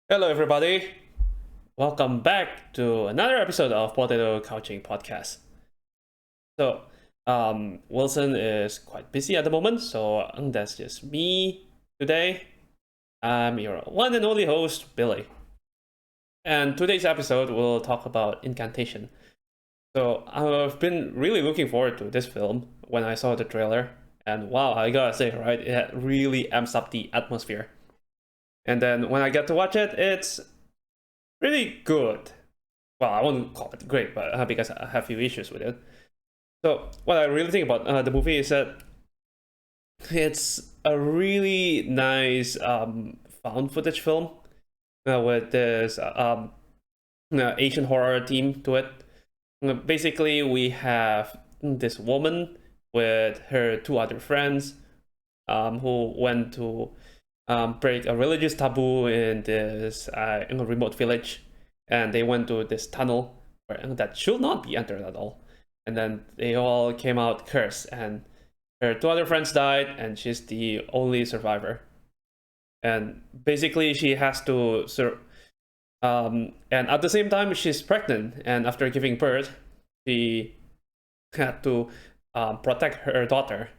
Hello, everybody. Welcome back to another episode of Potato Couching Podcast. So, Wilson is quite busy at the moment, so that's just me today. I'm your one and only host, Billy. And today's episode, we'll talk about Incantation. So, I've been really looking forward to this film when I saw the trailer, and wow, I gotta say, right, it really amps up the atmosphere. And then when I get to watch it, it's really good. Well, I wouldn't call it great, but because I have a few issues with it. So, what I really think about the movie is that it's a really nice found footage film with this Asian horror theme to it. Basically, we have this woman with her two other friends who went to break a religious taboo in this in a remote village, and they went to this tunnel that should not be entered at all. And then they all came out cursed, and her two other friends died, and she's the only survivor. And basically, she has to and at the same time, she's pregnant, and after giving birth, she had to protect her daughter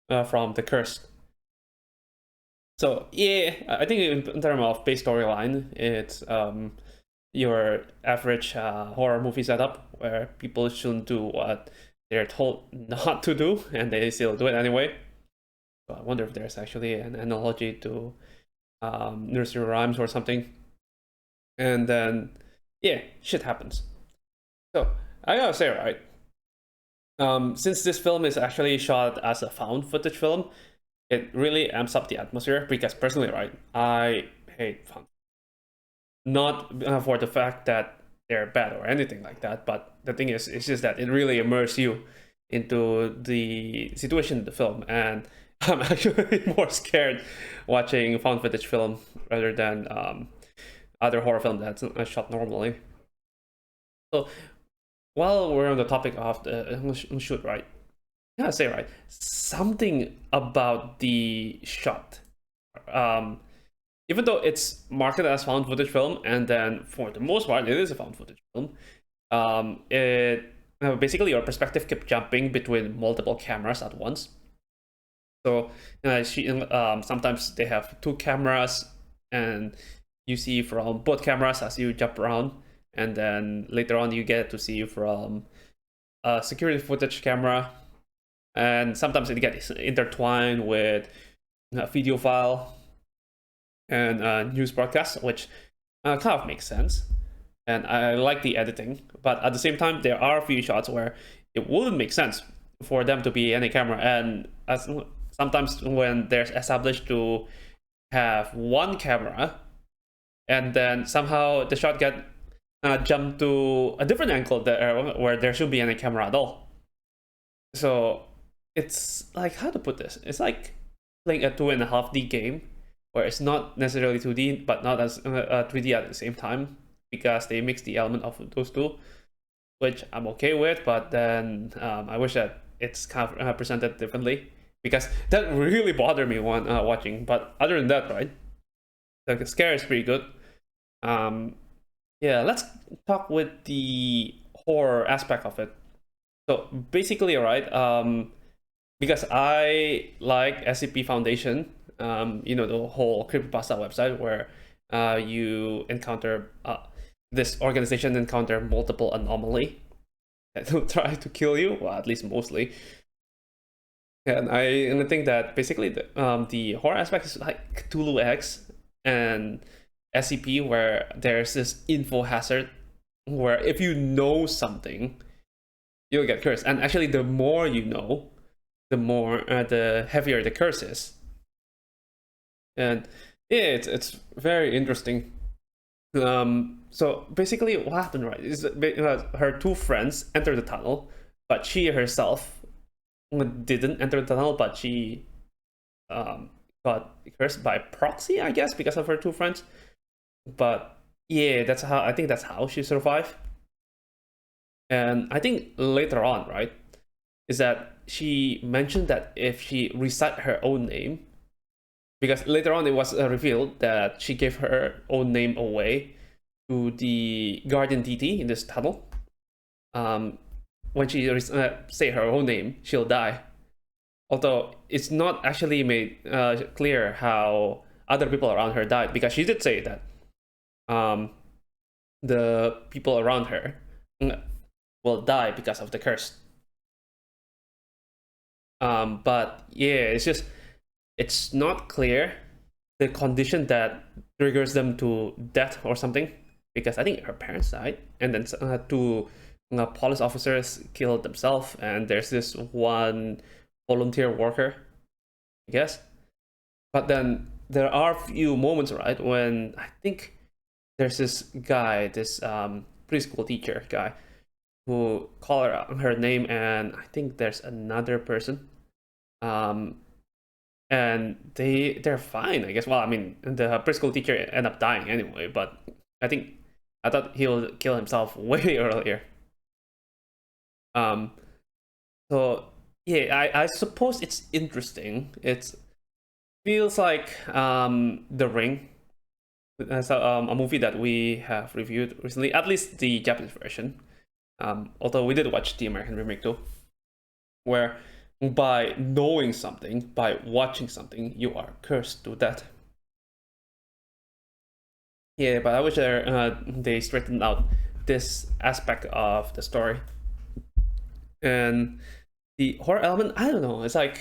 from the curse. So yeah, I think in terms of base storyline, it's your average horror movie setup where people shouldn't do what they're told not to do, and they still do it anyway. So I wonder if there's actually an analogy to nursery rhymes or something. And then yeah, shit happens. So I gotta say, right, since this film is actually shot as a found footage film, it really amps up the atmosphere because personally, right, I hate found. Not for the fact that they're bad or anything like that, but the thing is, it's just that it really immerses you into the situation in the film, and I'm actually more scared watching found footage film rather than other horror film that's shot normally. So while we're on the topic of the shoot, right? Yeah, say right. Something about the shot. Um, Even though it's marketed as found footage film, and then for the most part, it is a found footage film. It basically your perspective kept jumping between multiple cameras at once. So sometimes they have two cameras, and you see from both cameras as you jump around, and then later on you get to see from a security footage camera, and sometimes it gets intertwined with a video file and news broadcast, which kind of makes sense. And I like the editing, but at the same time, there are a few shots where it wouldn't make sense for them to be any camera. And sometimes when they're established to have one camera, and then somehow the shot get jumped to a different angle there, where there should be any camera at all. So it's like, how to put this? It's like playing a 2.5D game where it's not necessarily 2D, but not as 3D at the same time, because they mix the element of those two, which I'm okay with. But then I wish that it's kind of presented differently, because that really bothered me when watching. But other than that, right, the scare is pretty good. Um, yeah, let's talk with the horror aspect of it. So basically, right, because I like SCP Foundation, the whole creepypasta website where you encounter this organization encounter multiple anomaly that will try to kill you, well, at least mostly. And I think that basically the horror aspect is like Cthulhu X and SCP, where there's this info hazard where if you know something, you'll get cursed. And actually, the more you know, the heavier the curse is. And yeah, it's very interesting. So basically, what happened, right, is that her two friends entered the tunnel, but she herself didn't enter the tunnel, but she got cursed by proxy, I guess, because of her two friends. But yeah, that's how she survived. And I think later on, right, is that she mentioned that if she recite her own name, because later on it was revealed that she gave her own name away to the guardian deity in this tunnel. When she say her own name, she'll die. Although it's not actually made clear how other people around her died, because she did say that the people around her will die because of the curse. But yeah, it's not clear the condition that triggers them to death or something, because I think her parents died, and then two police officers killed themselves, and there's this one volunteer worker, I guess. But then there are few moments, right, when I think there's this guy, this preschool teacher guy, who call her name, and I think there's another person, and they're fine, I guess. Well, I mean, the preschool teacher ended up dying anyway, but I thought he'll kill himself way earlier. So yeah, I suppose it's interesting. It feels like The Ring, as a movie that we have reviewed recently, at least the Japanese version. Although we did watch the American remake too, where by knowing something, by watching something, you are cursed to death. Yeah, but I wish they straightened out this aspect of the story. And the horror element, I don't know, it's like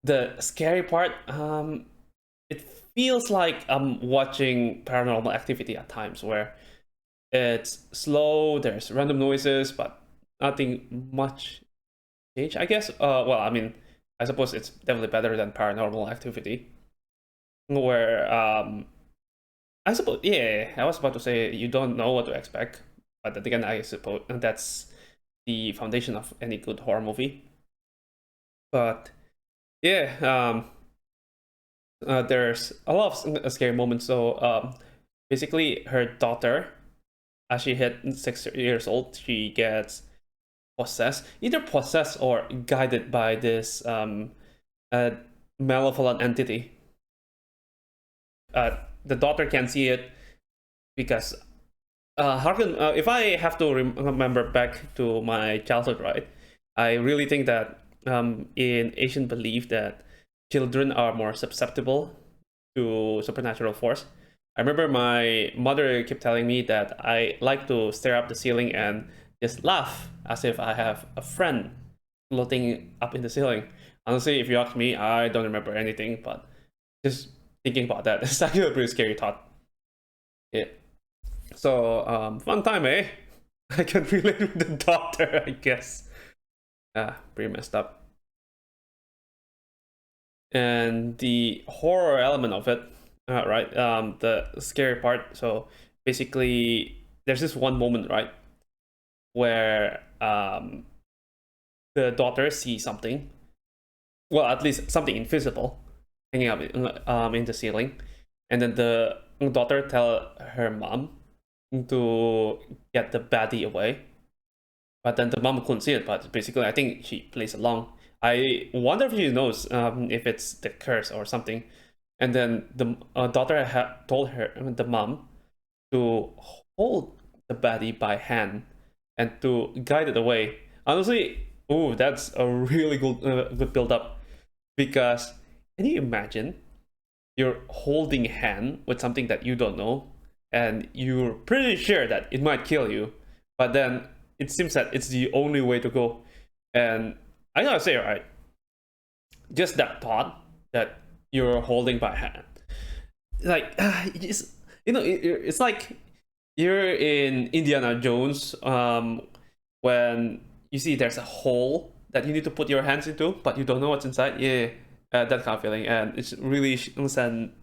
the scary part, it feels like I'm watching Paranormal Activity at times, where it's slow, there's random noises, but nothing much change, I guess. Well, I mean, I suppose it's definitely better than Paranormal Activity, where I suppose, yeah, I was about to say you don't know what to expect, but then again, I suppose that's the foundation of any good horror movie. But yeah, there's a lot of scary moments. So basically, her daughter, as she hit 6 years old, she gets possessed, either possessed or guided by this malevolent entity. The daughter can see it because if I have to remember back to my childhood, right, I really think that in Asian belief that children are more susceptible to supernatural force. I remember my mother kept telling me that I like to stare up the ceiling and just laugh as if I have a friend floating up in the ceiling. Honestly, if you ask me, I don't remember anything, but just thinking about that, it's actually a pretty scary thought. Yeah. So, fun time, eh? I can relate with the doctor, I guess. Pretty messed up. And the horror element of it, right? The scary part. So basically, there's this one moment, right, where the daughter sees something. Well, at least something invisible hanging up in the ceiling, and then the daughter tell her mom to get the baddie away, but then the mom couldn't see it. But basically, I think she plays along. I wonder if she knows if it's the curse or something. And then the daughter told the mom to hold the baddie by hand and to guide it away. Honestly, ooh, that's a really good build up, because can you imagine you're holding hand with something that you don't know, and you're pretty sure that it might kill you, but then it seems that it's the only way to go. And I gotta say, right, just that thought that you're holding by hand, like it's like you're in Indiana Jones, when you see there's a hole that you need to put your hands into, but you don't know what's inside. Yeah, that kind of feeling, and it's really send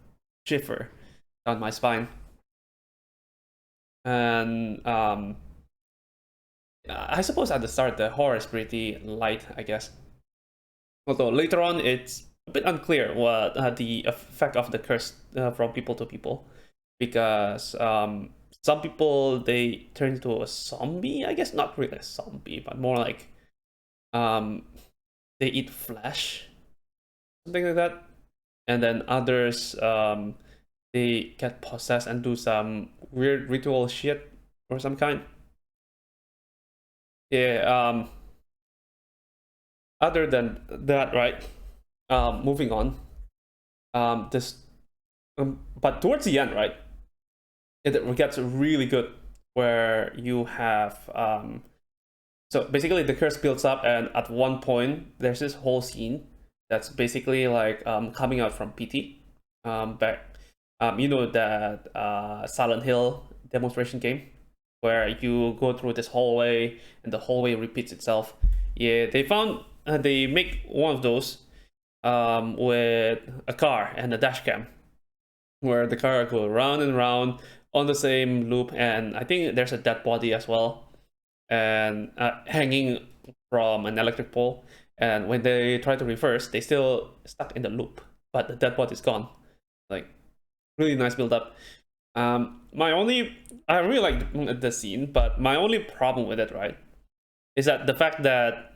shiver down my spine. And I suppose at the start the horror is pretty light, I guess. Although later on it's a bit unclear what the effect of the curse from people to people, because some people they turn into a zombie. I guess not really a zombie, but more like they eat flesh, something like that. and then others they get possessed and do some weird ritual shit or some kind. Yeah. Other than that, right? Moving on. This, but towards the end, right? It gets really good, where you have so basically the curse builds up, and at one point there's this whole scene that's basically like coming out from PT. Back, you know that Silent Hill demonstration game where you go through this hallway and the hallway repeats itself. Yeah, they make one of those with a car and a dash cam, where the car go round and round on the same loop, and I think there's a dead body as well, and hanging from an electric pole. And when they try to reverse, they still stuck in the loop, but the dead body is gone. Like, really nice build up. I really like the scene, but my only problem with it, right, is that the fact that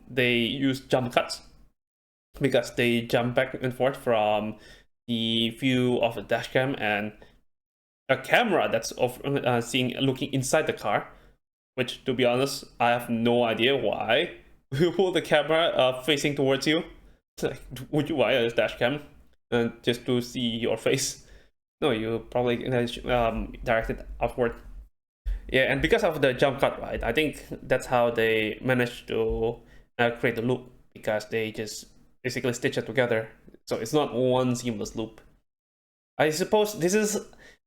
they use jump cuts, because they jump back and forth from the view of a dash cam and a camera that's looking inside the car, which, to be honest, I have no idea why you pull the camera facing towards you. Like, would you buy a dash cam just to see your face? No, you probably direct it outward. Yeah, and because of the jump cut, right, I think that's how they managed to create the loop, because they just basically stitch it together, so it's not one seamless loop. I suppose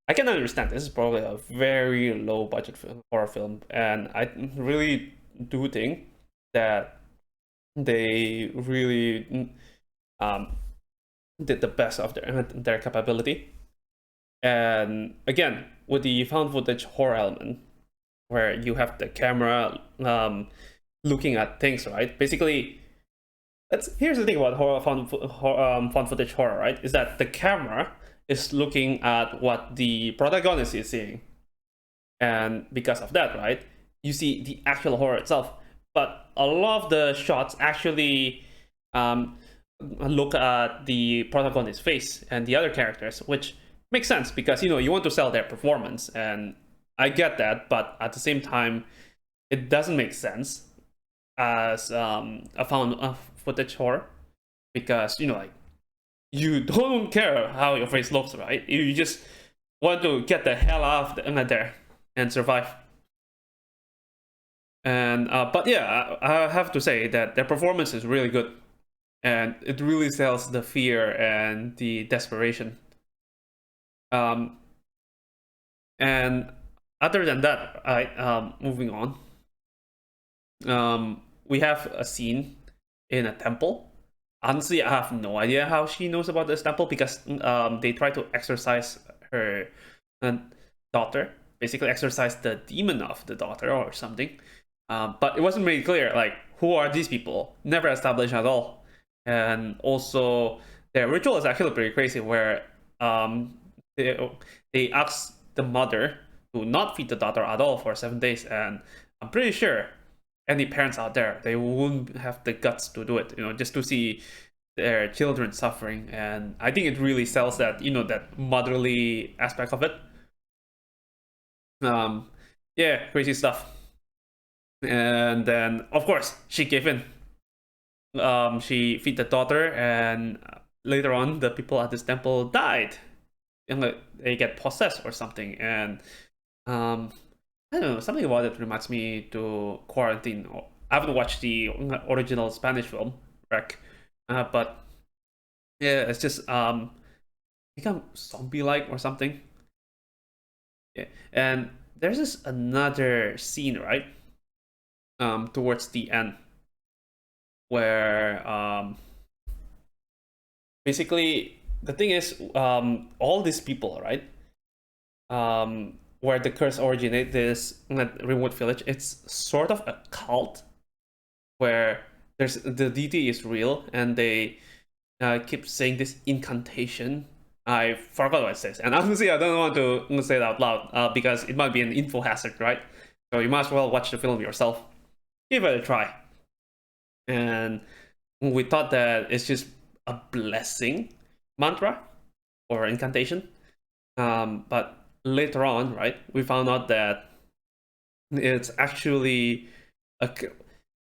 I can understand this is probably a very low budget horror film, and I really do think that they really did the best of their capability. And again, with the found footage horror element, where you have the camera looking at things, right? Basically, here's the thing about found footage horror, right? Is that the camera is looking at what the protagonist is seeing, and because of that, right, you see the actual horror itself. But a lot of the shots actually look at the protagonist's face and the other characters, which makes sense because you want to sell their performance, and I get that. But at the same time, it doesn't make sense as a found footage horror, because like, you don't care how your face looks, right? You just want to get the hell out of there and survive. And but yeah, I have to say that their performance is really good, and it really sells the fear and the desperation. And other than that, moving on. We have a scene in a temple. Honestly, I have no idea how she knows about this temple, because they try to exorcise her daughter, basically exorcise the demon of the daughter or something. But it wasn't really clear, like, who are these people? Never established at all. And also, their ritual is actually pretty crazy, where they ask the mother to not feed the daughter at all for 7 days, and I'm pretty sure any parents out there, they wouldn't have the guts to do it, just to see their children suffering. And I think it really sells that, that motherly aspect of it. Yeah, crazy stuff. And then, of course, she gave in. She feed the daughter, and later on, the people at this temple died. And they get possessed or something. And I don't know, something about it reminds me to Quarantine. I haven't watched the original Spanish film, Wreck, but yeah, it's just become zombie-like or something. Yeah, and there's this another scene, right, towards the end, where basically the thing is, all these people, right, where the curse originates, this remote village, it's sort of a cult, where the deity is real, and they keep saying this incantation. I forgot what it says, and honestly, I don't want to say it out loud, because it might be an info hazard, right? So you might as well watch the film yourself. Give it a try. And we thought that it's just a blessing mantra or incantation. But later on, right, we found out that it's actually a,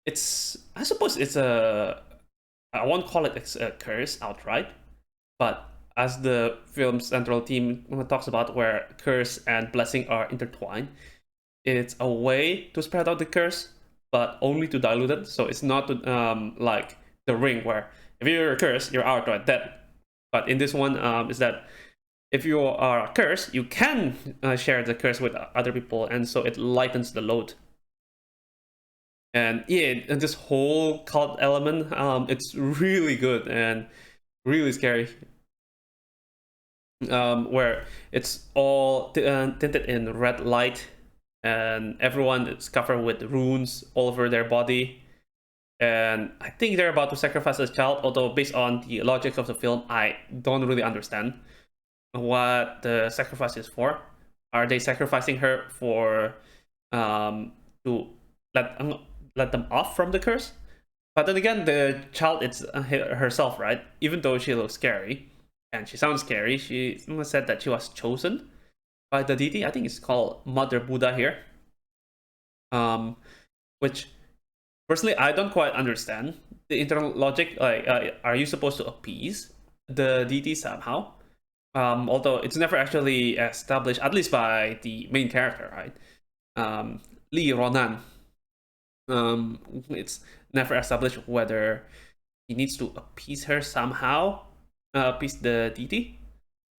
it's, I suppose it's a, I won't call it a curse outright, but as the film's central theme talks about, where curse and blessing are intertwined, it's a way to spread out the curse, but only to dilute it. So it's not like the ring, where if you're cursed, you're outright dead. But in this one, is that if you are cursed, you can share the curse with other people, and so it lightens the load. And yeah, and this whole cult element, it's really good and really scary. Where it's all tinted in red light, and everyone is covered with runes all over their body. And I think they're about to sacrifice a child, although based on the logic of the film, I don't really understand what the sacrifice is for. Are they sacrificing her for to let them off from the curse? But then again, the child it's herself, right? Even though she looks scary and she sounds scary, she said that she was chosen by the deity. I think it's called Mother Buddha here. Which personally I don't quite understand the internal logic. Like, are you supposed to appease the deity somehow? Although it's never actually established, at least by the main character, right? 𝓟𝓸𝓽𝓪𝓽𝓪. It's never established whether he needs to appease her somehow, appease the deity.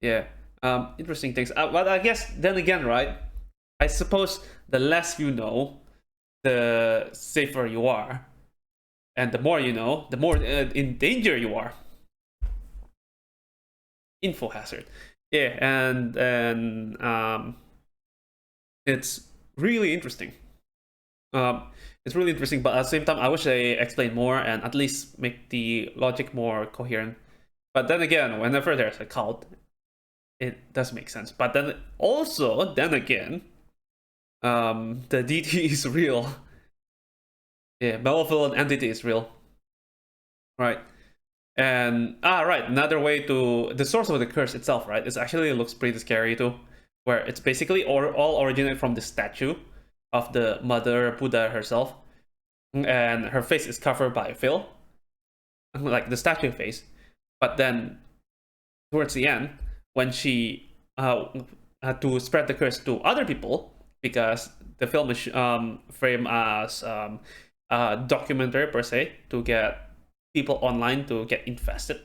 Yeah, interesting things. But I guess then again, right? I suppose the less you know, the safer you are, and the more you know, the more in danger you are. Info hazard. Yeah, and it's really interesting. It's really interesting, but at the same time, I wish they explain more and at least make the logic more coherent. But then again, whenever there's a cult, it does make sense. But then also, then again, the deity is real. Yeah, malevolent entity is real. Right. And right, another way to the source of the curse itself, right? It actually looks pretty scary too, where it's basically all originated from the statue of the Mother Buddha herself, and her face is covered by a veil, like the statue face. But then towards the end, when she had to spread the curse to other people, because the film is framed as a documentary per se, to get people online to get invested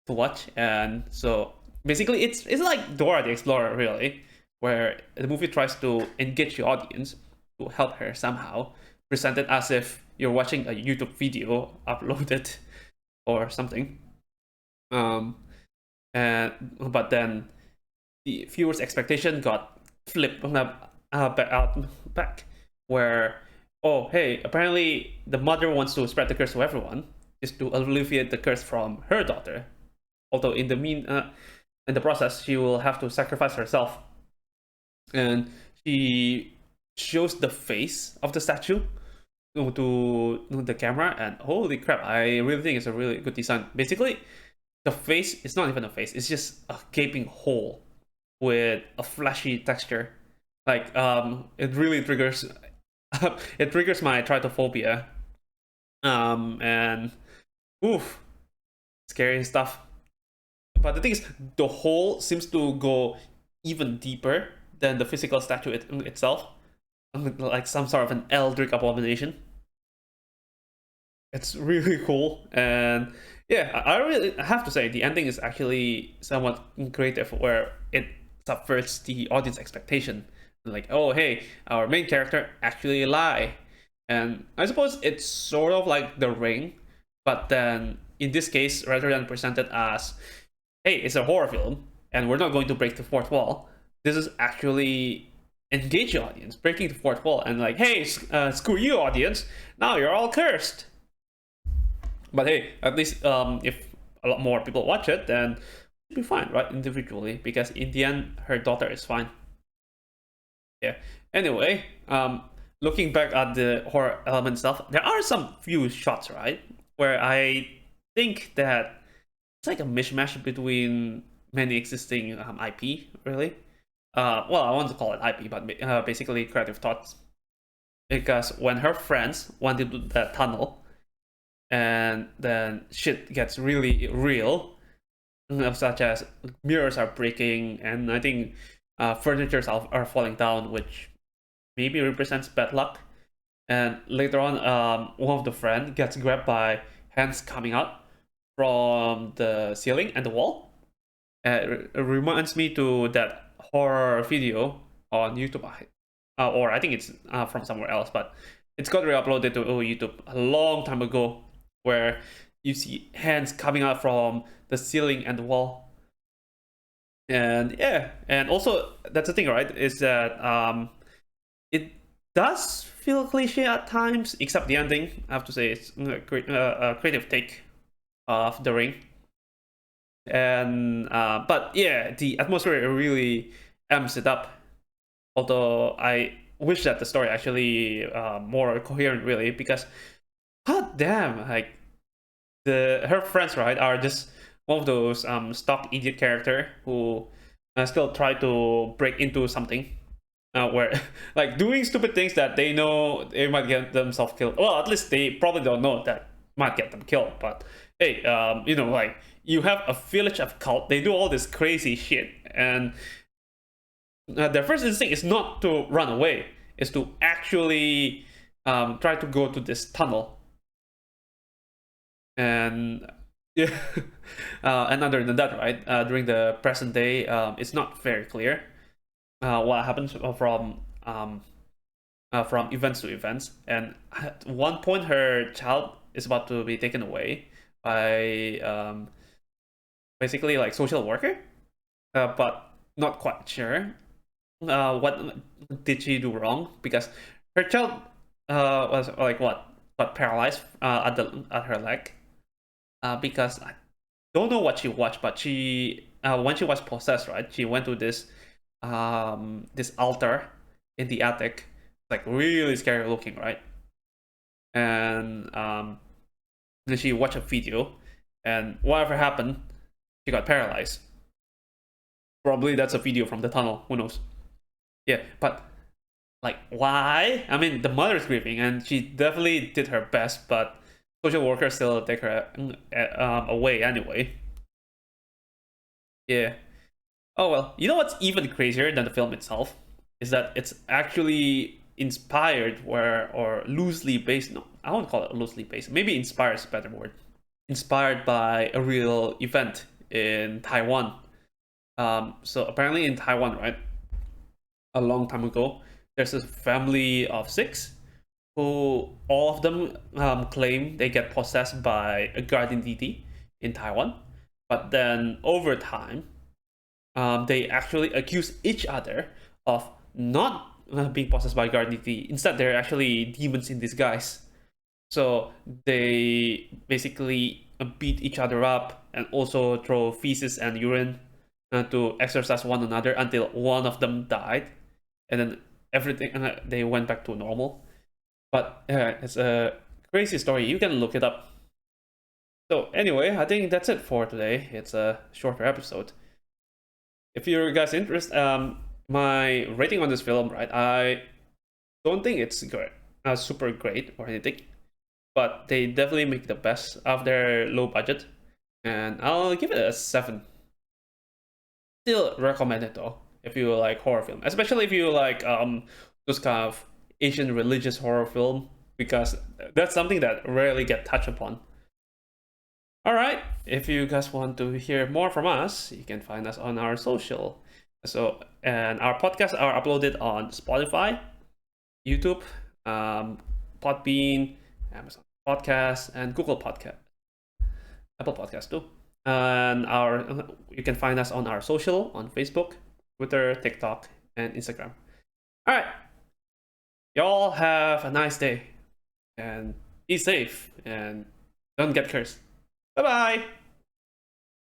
to watch. And so basically it's like Dora the Explorer, really, where the movie tries to engage the audience to help her somehow, present it as if you're watching a YouTube video uploaded or something. And but then the viewers' expectation got flipped back, where, oh hey, apparently the mother wants to spread the curse to everyone, is to alleviate the curse from her daughter. Although in the process, she will have to sacrifice herself, and she shows the face of the statue to the camera, and holy crap, I really think it's a really good design. Basically, the face is not even a face; it's just a gaping hole with a flashy texture. Like, it really triggers it triggers my trypophobia. And oof, scary stuff. But the thing is, the hole seems to go even deeper than the physical statue itself, like some sort of an eldritch abomination. It's really cool, and yeah, I really have to say the ending is actually somewhat creative, where it subverts the audience expectation. Like, oh hey, our main character actually lie, and I suppose it's sort of like The Ring, but then in this case, rather than presented as, hey, it's a horror film and we're not going to break the fourth wall, this is actually engage the audience, breaking the fourth wall, and like, hey, screw you, audience, now you're all cursed. But hey, at least if a lot more people watch it, then it'll be fine, right? Individually, because in the end, her daughter is fine. Yeah. Anyway, looking back at the horror element stuff, there are some few shots, right, where I think that it's like a mishmash between many existing IP, really. Well, I want to call it IP, but basically creative thoughts. Because when her friends wanted to do that tunnel, and then shit gets really real, such as mirrors are breaking, and I think furnitures are falling down, which maybe represents bad luck. And later on, one of the friends gets grabbed by hands coming out from the ceiling and the wall. It reminds me to that horror video on YouTube, or I think it's from somewhere else, but it's got re-uploaded to YouTube a long time ago, where you see hands coming out from the ceiling and the wall. And yeah, and also that's the thing, right? Is that it does feel cliche at times, except the ending. I have to say it's a creative take of The Ring. And but yeah, the atmosphere really amps it up. Although I wish that the story actually more coherent, really, because god damn, like her friends, right, are just one of those stock idiot character who still try to break into something, where like doing stupid things that they know they might get themselves killed. Well, at least they probably don't know that might get them killed. But hey, you know, like you have a village of cult, they do all this crazy shit, and their first instinct is not to run away, is to actually try to go to this tunnel. And yeah, and other than that, right, during the present day, it's not very clear what happens from events to events. And at one point, her child is about to be taken away by basically like social worker, but not quite sure what did she do wrong, because her child was like what got paralyzed at her leg, because I don't know what she watched, but she when she was possessed, right, she went to this altar in the attic. It's like really scary looking, right? And then she watched a video, and whatever happened, she got paralyzed. Probably that's a video from the tunnel, who knows. Yeah, but like why? I mean, the mother's grieving and she definitely did her best, but social workers still take her away anyway. Yeah. Oh well, you know what's even crazier than the film itself is that it's actually inspired or loosely based. No, I won't call it loosely based. Maybe inspired is a better word. Inspired by a real event in Taiwan. So apparently in Taiwan, right, a long time ago, there's a family of 6 who all of them claim they get possessed by a guardian deity in Taiwan. But then over time, they actually accuse each other of not being possessed by guardian deity. Instead, they're actually demons in disguise. So they basically beat each other up and also throw feces and urine to exorcise one another until one of them died, and then everything they went back to normal. But it's a crazy story. You can look it up. So anyway, I think that's it for today. It's a shorter episode. If you're guys interested, my rating on this film, right? I don't think it's great, super great or anything, but they definitely make the best of their low budget, and I'll give it a 7. Still recommend it though if you like horror film, especially if you like those kind of Asian religious horror film, because that's something that rarely get touched upon. All right, if you guys want to hear more from us, you can find us on our social. So, and our podcasts are uploaded on Spotify, YouTube, Podbean, Amazon Podcasts, and Google Podcast, Apple Podcasts too. And you can find us on our social on Facebook, Twitter, TikTok, and Instagram. All right, y'all have a nice day, and be safe, and don't get cursed. Bye bye.